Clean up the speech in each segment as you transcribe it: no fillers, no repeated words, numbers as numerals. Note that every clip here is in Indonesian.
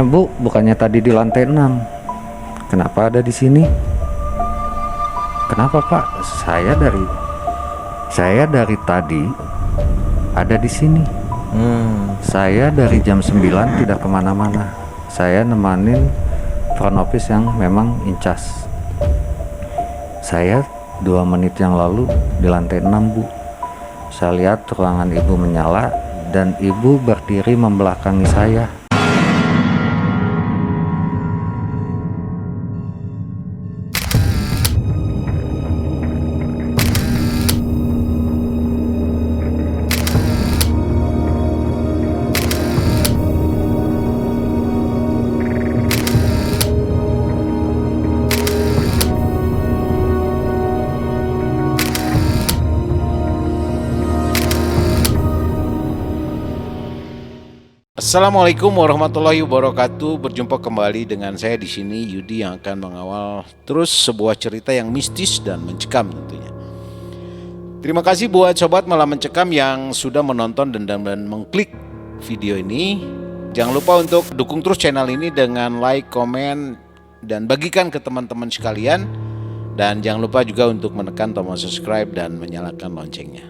Bu, bukannya tadi di lantai 6. Kenapa ada di sini? Kenapa Pak? Saya dari tadi ada di sini. Saya dari jam 9 tidak kemana-mana. Saya nemanin front office yang memang incas. Saya 2 menit yang lalu di lantai 6 Bu. Saya lihat ruangan Ibu menyala dan Ibu berdiri membelakangi saya. Assalamualaikum warahmatullahi wabarakatuh. Berjumpa kembali dengan saya di sini, Yudi, yang akan mengawal terus sebuah cerita yang mistis dan mencekam tentunya. Terima kasih buat sobat Malam Mencekam yang sudah menonton dan mengklik video ini. Jangan lupa untuk dukung terus channel ini dengan like, komen, dan bagikan ke teman-teman sekalian. Dan jangan lupa juga untuk menekan tombol subscribe dan menyalakan loncengnya.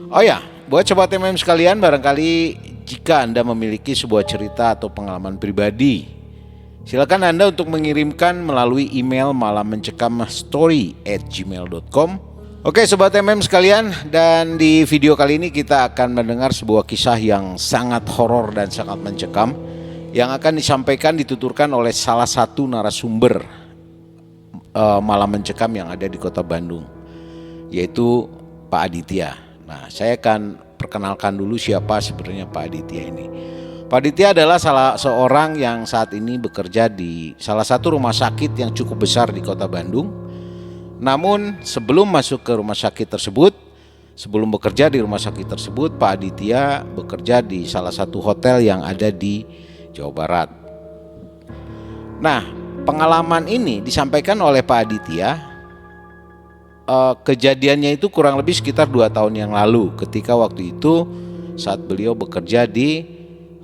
Oh ya, buat sobat MM sekalian, barangkali jika Anda memiliki sebuah cerita atau pengalaman pribadi, silakan Anda untuk mengirimkan melalui email malammencekam@story@gmail.com. Oke sobat MM sekalian, dan di video kali ini kita akan mendengar sebuah kisah yang sangat horor dan sangat mencekam yang akan disampaikan, dituturkan oleh salah satu narasumber Malam Mencekam yang ada di Kota Bandung, yaitu Pak Aditya. Nah, saya akan perkenalkan dulu siapa sebenarnya Pak Aditya ini. Pak Aditya adalah salah seorang yang saat ini bekerja di salah satu rumah sakit yang cukup besar di Kota Bandung. Namun sebelum masuk ke rumah sakit tersebut, sebelum bekerja di rumah sakit tersebut, Pak Aditya bekerja di salah satu hotel yang ada di Jawa Barat. Nah, pengalaman ini disampaikan oleh Pak Aditya. Kejadiannya itu kurang lebih sekitar 2 tahun yang lalu, ketika waktu itu saat beliau bekerja di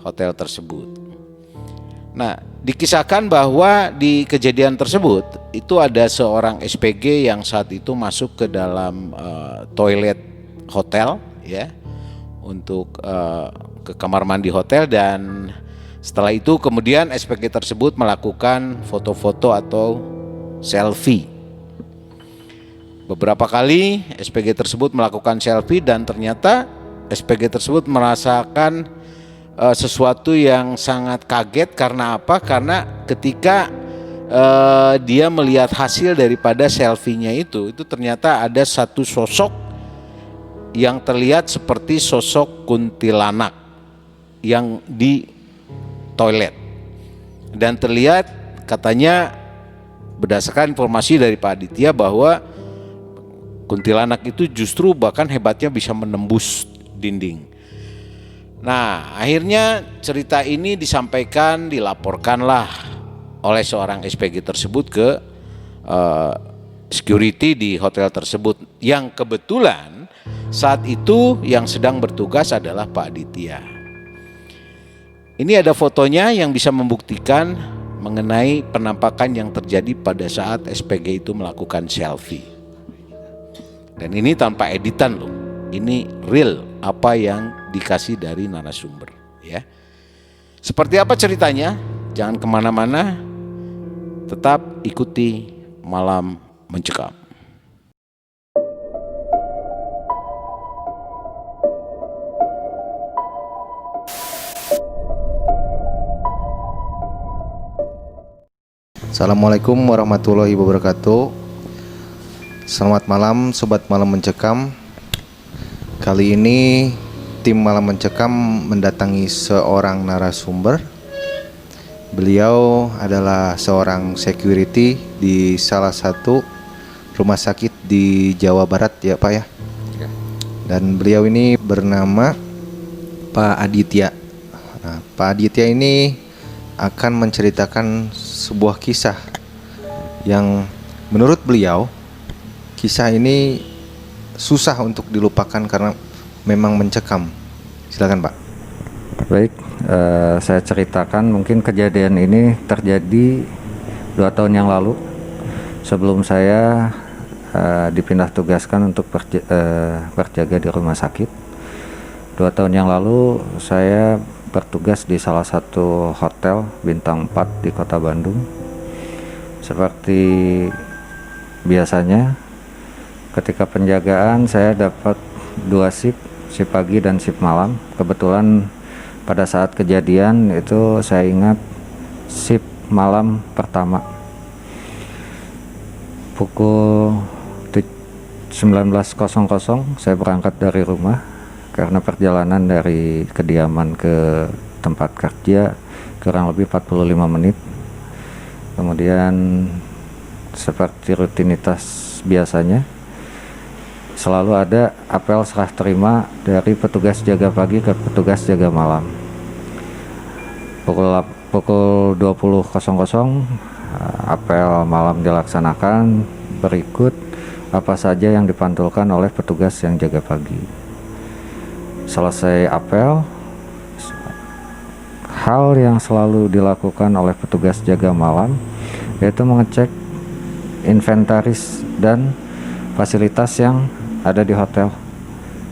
hotel tersebut. Nah, dikisahkan bahwa di kejadian tersebut itu ada seorang SPG yang saat itu masuk ke dalam toilet hotel, ya, untuk ke kamar mandi hotel, dan setelah itu kemudian SPG tersebut melakukan foto-foto atau selfie. Beberapa kali SPG tersebut melakukan selfie dan ternyata SPG tersebut merasakan sesuatu yang sangat kaget. Karena apa? Karena ketika dia melihat hasil daripada selfie-nya itu ternyata ada satu sosok yang terlihat seperti sosok kuntilanak yang di toilet. Dan terlihat, katanya berdasarkan informasi dari Pak Aditya, bahwa kuntilanak itu justru bahkan hebatnya bisa menembus dinding. Nah, akhirnya cerita ini disampaikan, dilaporkanlah oleh seorang SPG tersebut ke security di hotel tersebut, yang kebetulan saat itu yang sedang bertugas adalah Pak Aditya. Ini ada fotonya yang bisa membuktikan mengenai penampakan yang terjadi pada saat SPG itu melakukan selfie. Dan ini tanpa editan loh, ini real apa yang dikasih dari narasumber, ya. Seperti apa ceritanya? Jangan kemana-mana, tetap ikuti Malam Mencekam. Assalamualaikum warahmatullahi wabarakatuh. Selamat malam Sobat Malam Mencekam. Kali ini tim Malam Mencekam mendatangi seorang narasumber. Beliau adalah seorang security di salah satu rumah sakit di Jawa Barat, ya Pak ya. Dan beliau ini bernama Pak Aditya. Nah, Pak Aditya ini akan menceritakan sebuah kisah yang menurut beliau, kisah ini susah untuk dilupakan karena memang mencekam. Silakan Pak. Baik, saya ceritakan mungkin kejadian ini terjadi 2 tahun yang lalu sebelum saya dipindah tugaskan untuk berjaga di rumah sakit. 2 tahun yang lalu saya bertugas di salah satu hotel bintang 4 di kota Bandung. Seperti biasanya ketika penjagaan saya dapat 2 shift pagi dan shift malam. Kebetulan pada saat kejadian itu saya ingat shift malam pertama pukul 19.00 saya berangkat dari rumah karena perjalanan dari kediaman ke tempat kerja kurang lebih 45 menit. Kemudian seperti rutinitas biasanya selalu ada apel serah terima dari petugas jaga pagi ke petugas jaga malam. Pukul 20.00 apel malam dilaksanakan, berikut apa saja yang dipantulkan oleh petugas yang jaga pagi. Selesai apel, hal yang selalu dilakukan oleh petugas jaga malam yaitu mengecek inventaris dan fasilitas yang ada di hotel,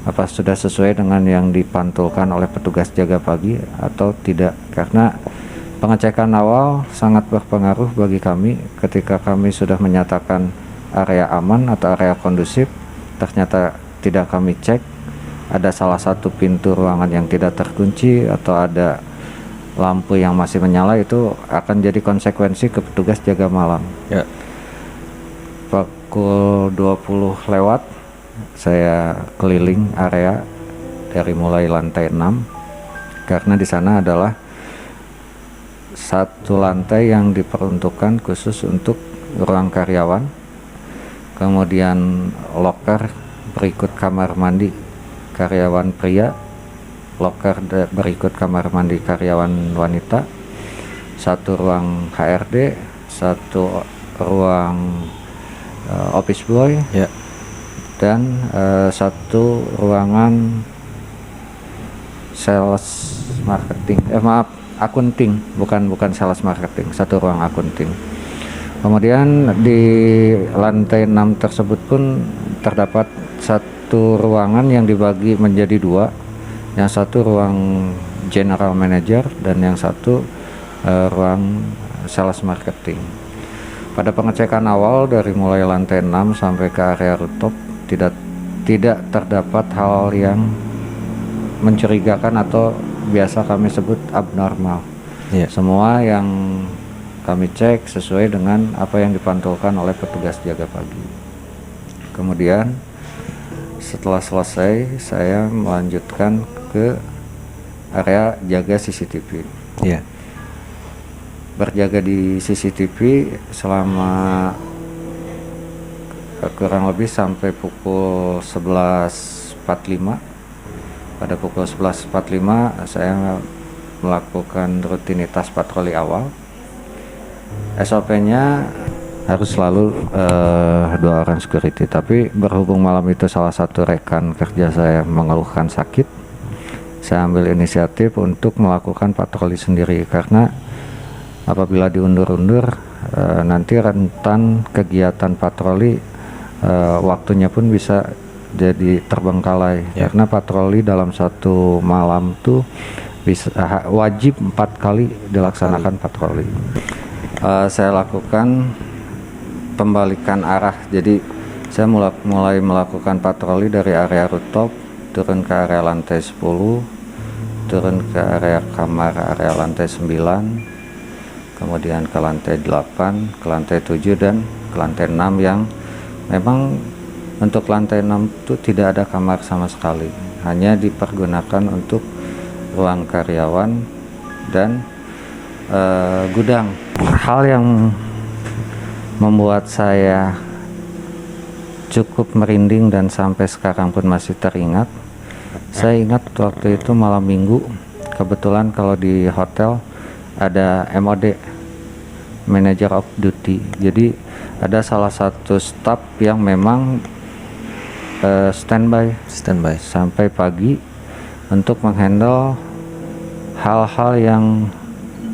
apa sudah sesuai dengan yang dipantulkan oleh petugas jaga pagi atau tidak, karena pengecekan awal sangat berpengaruh bagi kami. Ketika kami sudah menyatakan area aman atau area kondusif, ternyata tidak kami cek, ada salah satu pintu ruangan yang tidak terkunci atau ada lampu yang masih menyala, itu akan jadi konsekuensi ke petugas jaga malam. Ya. Pukul 20 lewat saya keliling area dari mulai lantai 6 karena di sana adalah satu lantai yang diperuntukkan khusus untuk ruang karyawan, kemudian loker berikut kamar mandi karyawan pria, loker berikut kamar mandi karyawan wanita, satu ruang HRD, satu ruang office boy, Ya. dan satu ruangan sales marketing, akunting, bukan sales marketing, satu ruang akunting. Kemudian di lantai 6 tersebut pun terdapat satu ruangan yang dibagi menjadi 2, yang satu ruang general manager dan yang satu ruang sales marketing. Pada pengecekan awal dari mulai lantai 6 sampai ke area rooftop tidak terdapat hal yang mencurigakan atau biasa kami sebut abnormal. Ya. Semua yang kami cek sesuai dengan apa yang dipantulkan oleh petugas jaga pagi. Kemudian setelah selesai saya melanjutkan ke area jaga CCTV. Ya. Berjaga di CCTV selama kurang lebih sampai pukul 11.45. Pada pukul 11.45 saya melakukan rutinitas patroli awal. SOP-nya harus selalu 2 orang security, tapi berhubung malam itu salah satu rekan kerja saya mengeluhkan sakit, saya ambil inisiatif untuk melakukan patroli sendiri, karena apabila diundur-undur nanti rentan kegiatan patroli waktunya pun bisa jadi terbengkalai. Ya. Karena patroli dalam satu malam tuh bisa wajib 4 kali dilaksanakan patroli. Saya lakukan pembalikan arah, jadi saya mulai melakukan patroli dari area rooftop, turun ke area lantai 10, turun ke area kamar area lantai 9, kemudian ke lantai 8, ke lantai 7, dan ke lantai 6 yang memang untuk lantai 6 itu tidak ada kamar sama sekali, hanya dipergunakan untuk ruang karyawan dan gudang. Hal yang membuat saya cukup merinding dan sampai sekarang pun masih teringat, saya ingat waktu itu malam minggu, kebetulan kalau di hotel ada MOD, Manager of Duty. Jadi ada salah satu staf yang memang standby Standby. sampai pagi untuk menghandle hal-hal yang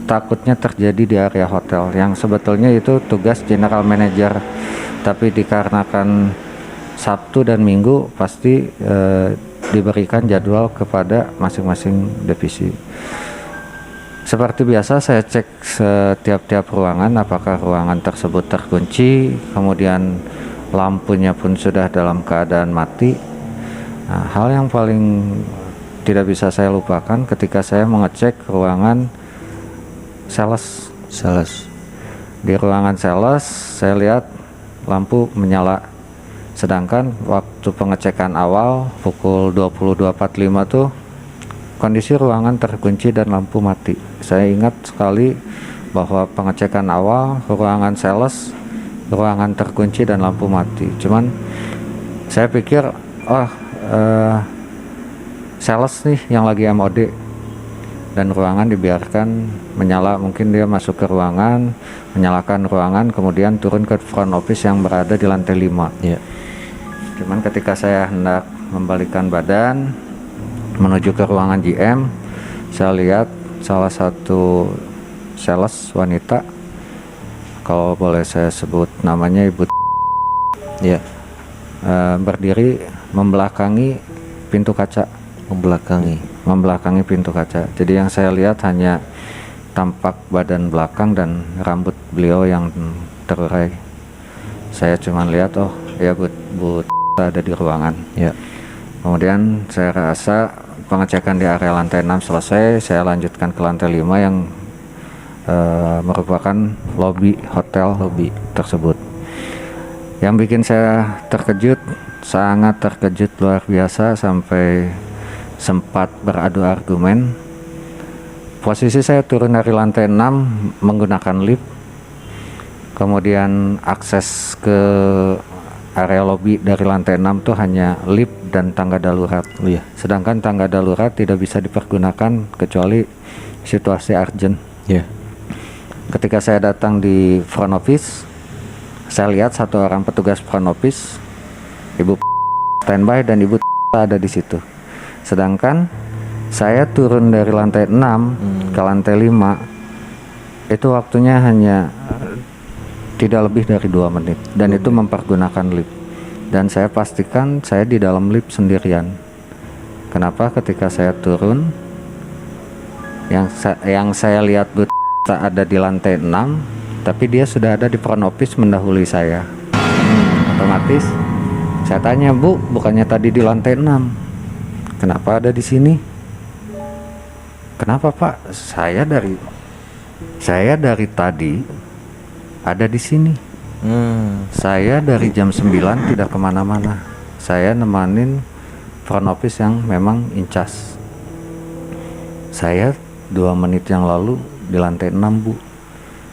takutnya terjadi di area hotel yang sebetulnya itu tugas general manager, tapi dikarenakan Sabtu dan Minggu pasti diberikan jadwal kepada masing-masing divisi. Seperti biasa saya cek setiap ruangan apakah ruangan tersebut terkunci, kemudian lampunya pun sudah dalam keadaan mati. Nah, hal yang paling tidak bisa saya lupakan ketika saya mengecek ruangan sales. Di ruangan sales saya lihat lampu menyala, sedangkan waktu pengecekan awal pukul 22.45 tuh kondisi ruangan terkunci dan lampu mati. Saya ingat sekali bahwa pengecekan awal ruangan sales, ruangan terkunci dan lampu mati. Cuman saya pikir sales nih yang lagi MOD dan ruangan dibiarkan menyala. Mungkin dia masuk ke ruangan, menyalakan ruangan, kemudian turun ke front office yang berada di lantai 5. Cuman ketika saya hendak membalikkan badan menuju ke ruangan GM, saya lihat salah satu sales wanita, kalau boleh saya sebut namanya Ibu, berdiri membelakangi pintu kaca. Membelakangi pintu kaca. Jadi yang saya lihat hanya tampak badan belakang dan rambut beliau yang terurai. Saya cuma lihat, oh ya Bu ada di ruangan. Kemudian saya rasa pengecekan di area lantai 6 selesai. Saya lanjutkan ke lantai 5 yang merupakan lobi hotel tersebut. Yang bikin saya terkejut, sangat terkejut luar biasa, sampai sempat beradu argumen. Posisi saya turun dari lantai 6 menggunakan lift, kemudian akses ke area lobi dari lantai 6 tuh hanya lift dan tangga darurat. Sedangkan tangga darurat tidak bisa dipergunakan kecuali situasi urgent. Ketika saya datang di front office, saya lihat satu orang petugas front office, Ibu standby dan Ibu ada di situ. Sedangkan saya turun dari lantai 6 ke lantai 5 itu waktunya hanya tidak lebih dari 2 menit, dan itu mempergunakan lift. Dan saya pastikan saya di dalam lift sendirian. Kenapa? Ketika saya turun, yang saya lihat Bu ada di lantai 6, tapi dia sudah ada di front office mendahului saya. Otomatis saya tanya, Bu, bukannya tadi di lantai 6? Kenapa ada di sini? Kenapa Pak? Saya dari tadi ada di sini. Saya dari jam 9 tidak kemana-mana. Saya nemanin front office yang memang incas. Saya 2 menit yang lalu di lantai 6 Bu.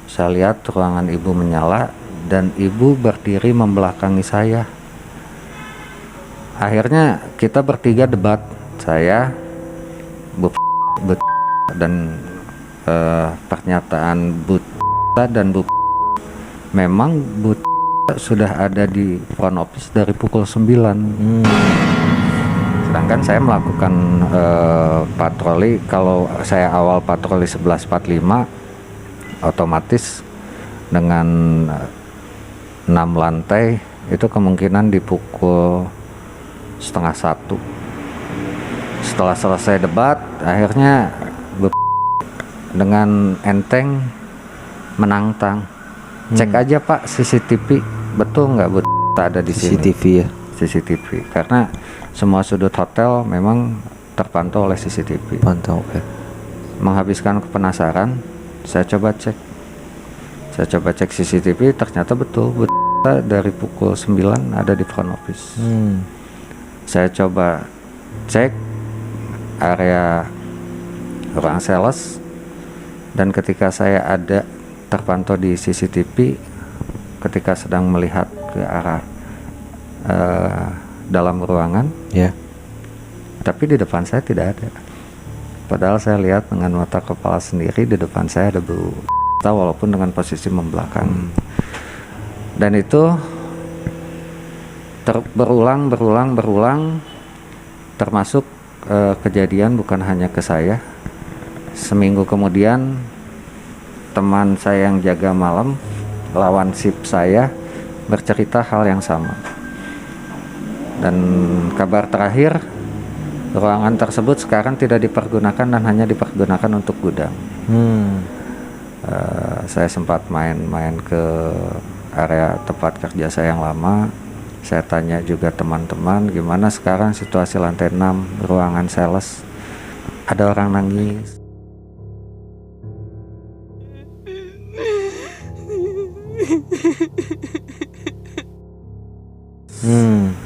Saya lihat ruangan Ibu menyala dan Ibu berdiri membelakangi saya. Akhirnya kita bertiga debat, saya, Bu dan pernyataan Bu dan Bu. Memang Bu sudah ada di front office dari pukul 9. Sedangkan saya melakukan patroli. Kalau saya awal patroli 11.45, otomatis dengan 6 lantai itu kemungkinan di pukul 12:30. Setelah selesai debat, akhirnya dengan enteng menantang, cek aja Pak CCTV, betul nggak Bu ada di sini? CCTV, karena semua sudut hotel memang terpantau oleh CCTV. Menghabiskan penasaran, saya coba cek CCTV, ternyata betul Bu dari pukul 9 ada di front office. Saya coba cek area ruang sales, dan ketika saya ada terpantau di CCTV ketika sedang melihat ke arah dalam ruangan, tapi di depan saya tidak ada. Padahal saya lihat dengan mata kepala sendiri di depan saya ada Bu, walaupun dengan posisi membelakang. Dan itu berulang, termasuk kejadian bukan hanya ke saya, seminggu kemudian teman saya yang jaga malam, lawan shift saya, bercerita hal yang sama. Dan kabar terakhir, ruangan tersebut sekarang tidak dipergunakan dan hanya dipergunakan untuk gudang. Saya sempat main-main ke area tempat kerja saya yang lama. Saya tanya juga teman-teman, gimana sekarang situasi lantai 6 ruangan sales. Ada orang nangis.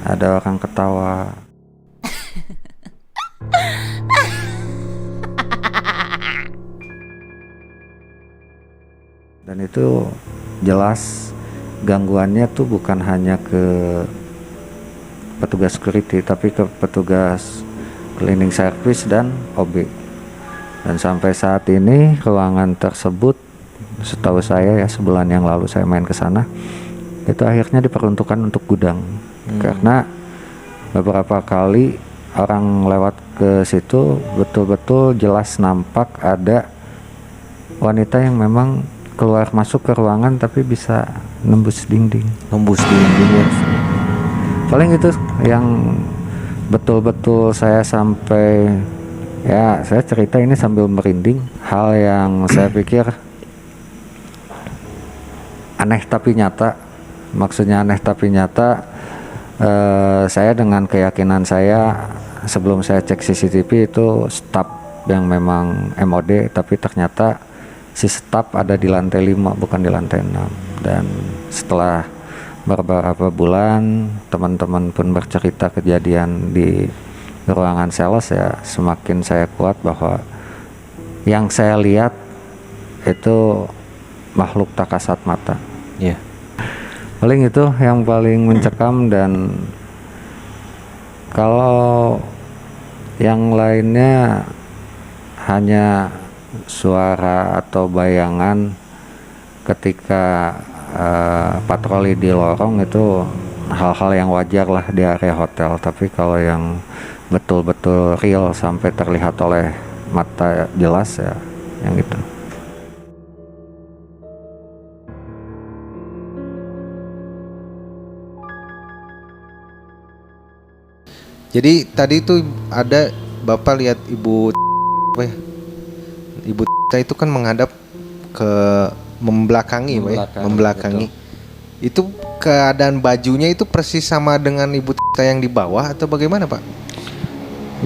Ada orang ketawa. Dan itu jelas gangguannya tuh bukan hanya ke petugas security, tapi ke petugas cleaning service dan OB. Dan sampai saat ini ruangan tersebut, setahu saya ya, sebulan yang lalu saya main ke sana, itu akhirnya diperuntukkan untuk gudang. Karena beberapa kali orang lewat ke situ betul-betul jelas nampak ada wanita yang memang keluar masuk ke ruangan tapi bisa nembus dinding. Ya. Paling itu yang betul-betul saya sampai, ya saya cerita ini sambil merinding. Hal yang saya pikir aneh tapi nyata. Maksudnya aneh tapi nyata, saya dengan keyakinan saya sebelum saya cek CCTV itu staf yang memang MOD, tapi ternyata si staf ada di lantai 5 bukan di lantai 6. Dan setelah beberapa bulan teman-teman pun bercerita kejadian di ruangan sales, ya semakin saya kuat bahwa yang saya lihat itu makhluk tak kasat mata. Ya. Paling itu yang paling mencekam. Dan kalau yang lainnya hanya suara atau bayangan ketika patroli di lorong, itu hal-hal yang wajar lah di area hotel. Tapi kalau yang betul-betul real sampai terlihat oleh mata jelas, ya yang itu. Jadi tadi itu ada Bapak lihat Ibu apa ya? Ibu itu kan menghadap ke membelakangi, Pak ya? Membelakangi. Itu keadaan bajunya itu persis sama dengan Ibu yang di bawah atau bagaimana, Pak?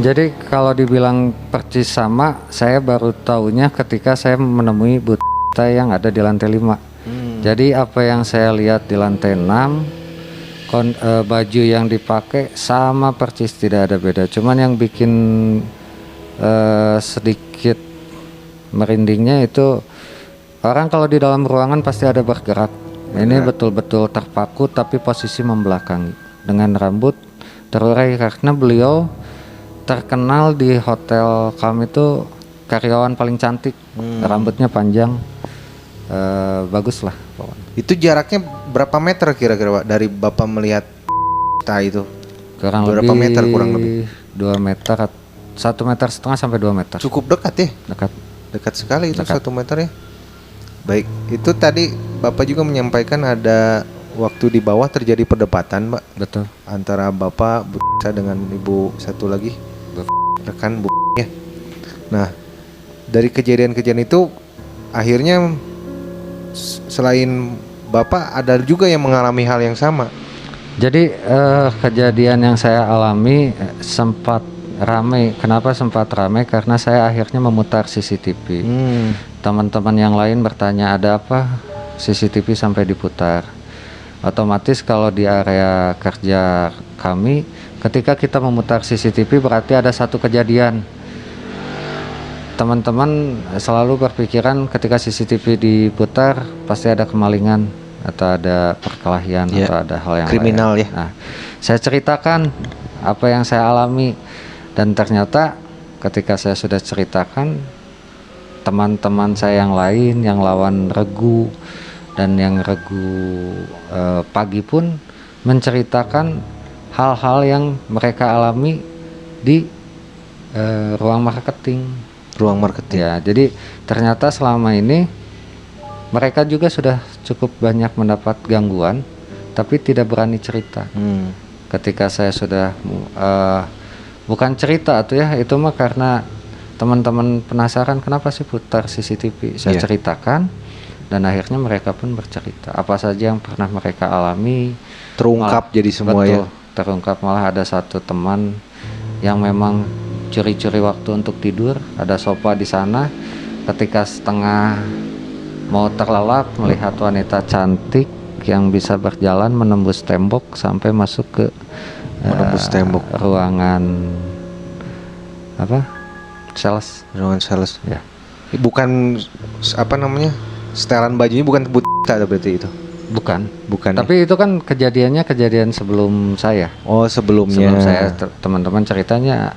Jadi kalau dibilang persis sama, saya baru tahunya ketika saya menemui Bu yang ada di lantai 5. Jadi apa yang saya lihat di lantai 6, baju yang dipakai sama persis, tidak ada beda. Cuman yang bikin sedikit merindingnya itu, orang kalau di dalam ruangan pasti ada bergerak. Ini betul-betul terpaku tapi posisi membelakangi, dengan rambut terurai karena beliau terkenal di hotel kami itu karyawan paling cantik. Rambutnya panjang, bagus lah pokoknya. Itu jaraknya berapa meter kira-kira, Pak, dari Bapak melihat itu? Kurang berapa lebih meter kurang lebih? 2 meter, 1,5 meter sampai 2 meter. Cukup dekat ya? Dekat sekali itu, 1 meter ya. Baik, itu tadi Bapak juga menyampaikan ada waktu di bawah terjadi perdebatan, Pak. Betul. Antara Bapak, Bu dengan Ibu satu lagi, rekan Bu ya. Nah, dari kejadian-kejadian itu akhirnya selain Bapak ada juga yang mengalami hal yang sama. Jadi kejadian yang saya alami sempat ramai. Kenapa sempat ramai? Karena saya akhirnya memutar CCTV. Teman-teman yang lain bertanya, ada apa CCTV sampai diputar? Otomatis kalau di area kerja kami, ketika kita memutar CCTV berarti ada satu kejadian. Teman-teman selalu berpikiran ketika CCTV diputar pasti ada kemalingan atau ada perkelahian atau ada hal yang kriminal lain. Ya. Nah, saya ceritakan apa yang saya alami, dan ternyata ketika saya sudah ceritakan, teman-teman saya yang lain yang lawan regu dan yang regu pagi pun menceritakan hal-hal yang mereka alami di ruang marketing. Ruang marketing. Ya, jadi ternyata selama ini mereka juga sudah cukup banyak mendapat gangguan, tapi tidak berani cerita. Ketika saya sudah bukan cerita tuh ya, itu mah karena teman-teman penasaran kenapa sih putar CCTV. Saya ceritakan dan akhirnya mereka pun bercerita apa saja yang pernah mereka alami. Terungkap jadi semua. Betul, ya. terungkap. Malah ada satu teman yang memang curi-curi waktu untuk tidur, ada sofa di sana, ketika setengah mau terlelap melihat wanita cantik yang bisa berjalan menembus tembok sampai masuk ke Menembus tembok ruangan apa? Sales. ruangan sales. Ya. Bukan apa namanya? Setelan bajunya bukan buta berarti itu. Bukan. Ya? Tapi itu kan kejadiannya kejadian sebelum saya. Oh, sebelumnya. Sebelum saya teman-teman ceritanya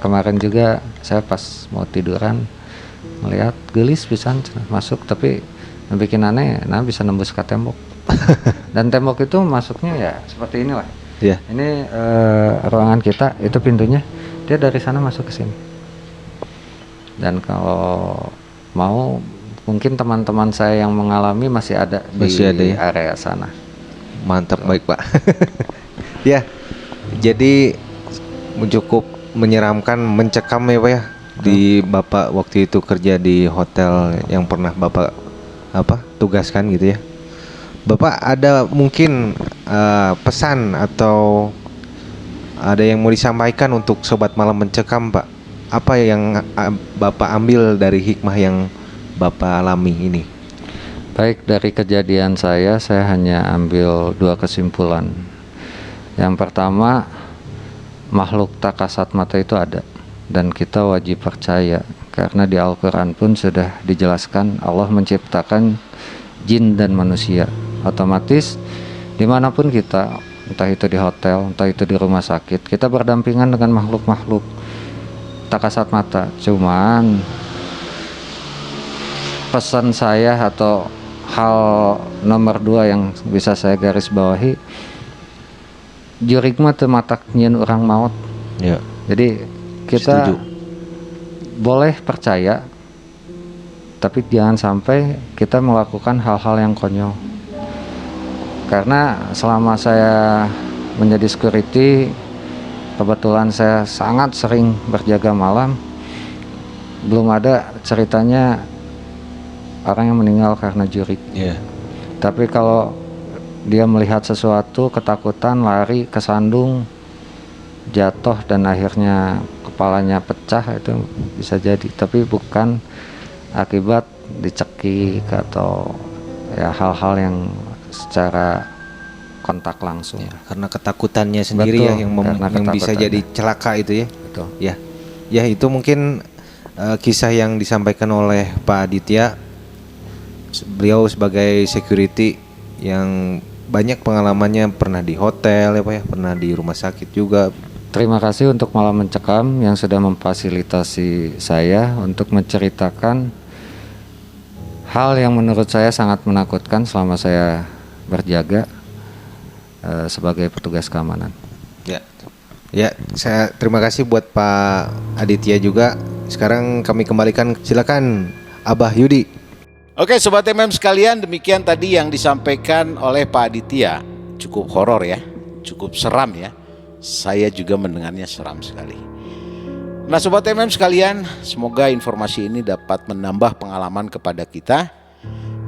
kemarin juga saya pas mau tiduran melihat gelis pisan masuk, tapi yang bikin aneh bisa nembus ke tembok. Dan tembok itu masuknya ya seperti inilah. Iya. Ini ruangan kita, itu pintunya dia dari sana masuk ke sini. Dan kalau mau mungkin teman-teman saya yang mengalami masih ada di ya? area sana. Mantap, baik Pak. Ya, jadi cukup menyeramkan, mencekam ya Pak ya. Di Bapak waktu itu kerja di hotel yang pernah Bapak tugaskan gitu ya. Bapak ada mungkin pesan atau ada yang mau disampaikan untuk Sobat Malam Mencekam Pak? Apa yang Bapak ambil dari hikmah yang Bapak alami ini? Baik, dari kejadian saya hanya ambil 2 kesimpulan. Yang pertama, makhluk tak kasat mata itu ada dan kita wajib percaya, karena di Al-Quran pun sudah dijelaskan Allah menciptakan jin dan manusia. Otomatis dimanapun kita, entah itu di hotel, entah itu di rumah sakit, kita berdampingan dengan makhluk-makhluk tak kasat mata. Cuman pesan saya atau hal nomor 2 yang bisa saya garis bawahi, jurig mah teu matak nyieun urang maut. Ya. Jadi kita Setuju. boleh percaya, tapi jangan sampai kita melakukan hal-hal yang konyol. Karena selama saya menjadi security, kebetulan saya sangat sering berjaga malam, belum ada ceritanya orang yang meninggal karena jurig. Iya. Tapi kalau dia melihat sesuatu, ketakutan, lari, kesandung, jatuh dan akhirnya kepalanya pecah, itu bisa jadi. Tapi bukan akibat dicekik atau ya hal-hal yang secara kontak langsung. Ya, karena ketakutannya sendiri. Betul, ya yang bisa jadi celaka itu ya. Betul. Ya. Ya, itu mungkin kisah yang disampaikan oleh Pak Aditya. Beliau sebagai security yang banyak pengalamannya, pernah di hotel ya Pak ya, pernah di rumah sakit juga. Terima kasih untuk Malam Mencekam yang sudah memfasilitasi saya untuk menceritakan hal yang menurut saya sangat menakutkan selama saya berjaga sebagai petugas keamanan. Ya. Ya, saya terima kasih buat Pak Aditya juga. Sekarang kami kembalikan, silakan Abah Yudi. Oke Sobat MM sekalian, demikian tadi yang disampaikan oleh Pak Aditya. Cukup horor ya, cukup seram ya. Saya juga mendengarnya seram sekali. Nah Sobat MM sekalian, semoga informasi ini dapat menambah pengalaman kepada kita,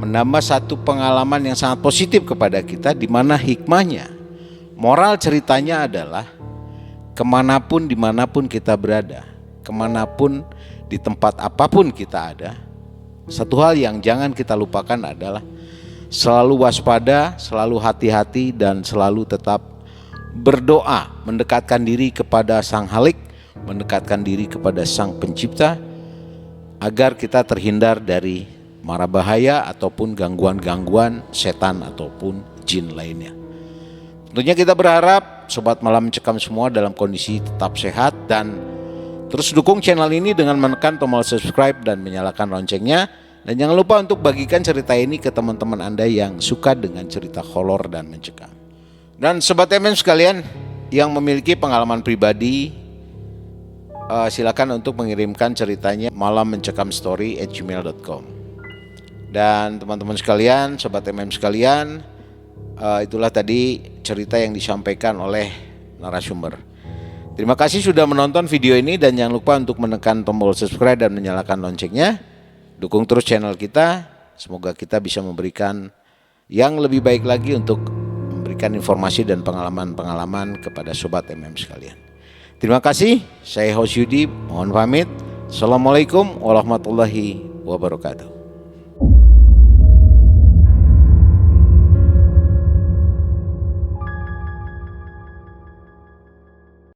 menambah satu pengalaman yang sangat positif kepada kita, di mana hikmahnya, moral ceritanya adalah kemanapun dimanapun kita berada, kemanapun di tempat apapun kita ada, satu hal yang jangan kita lupakan adalah selalu waspada, selalu hati-hati, dan selalu tetap berdoa, mendekatkan diri kepada Sang Halik, mendekatkan diri kepada Sang Pencipta, agar kita terhindar dari mara bahaya ataupun gangguan-gangguan setan ataupun jin lainnya. Tentunya kita berharap Sobat Malam Mencekam semua dalam kondisi tetap sehat, dan terus dukung channel ini dengan menekan tombol subscribe dan menyalakan loncengnya. Dan jangan lupa untuk bagikan cerita ini ke teman-teman Anda yang suka dengan cerita horor dan mencekam. Dan Sobat MM sekalian yang memiliki pengalaman pribadi silakan untuk mengirimkan ceritanya malammencekamstory@gmail.com. Dan teman-teman sekalian, sobat MM sekalian, itulah tadi cerita yang disampaikan oleh narasumber. Terima kasih sudah menonton video ini dan jangan lupa untuk menekan tombol subscribe dan menyalakan loncengnya. Dukung terus channel kita. Semoga kita bisa memberikan yang lebih baik lagi untuk memberikan informasi dan pengalaman-pengalaman kepada sobat MM sekalian. Terima kasih. Saya host Yudi, mohon pamit. Assalamualaikum warahmatullahi wabarakatuh.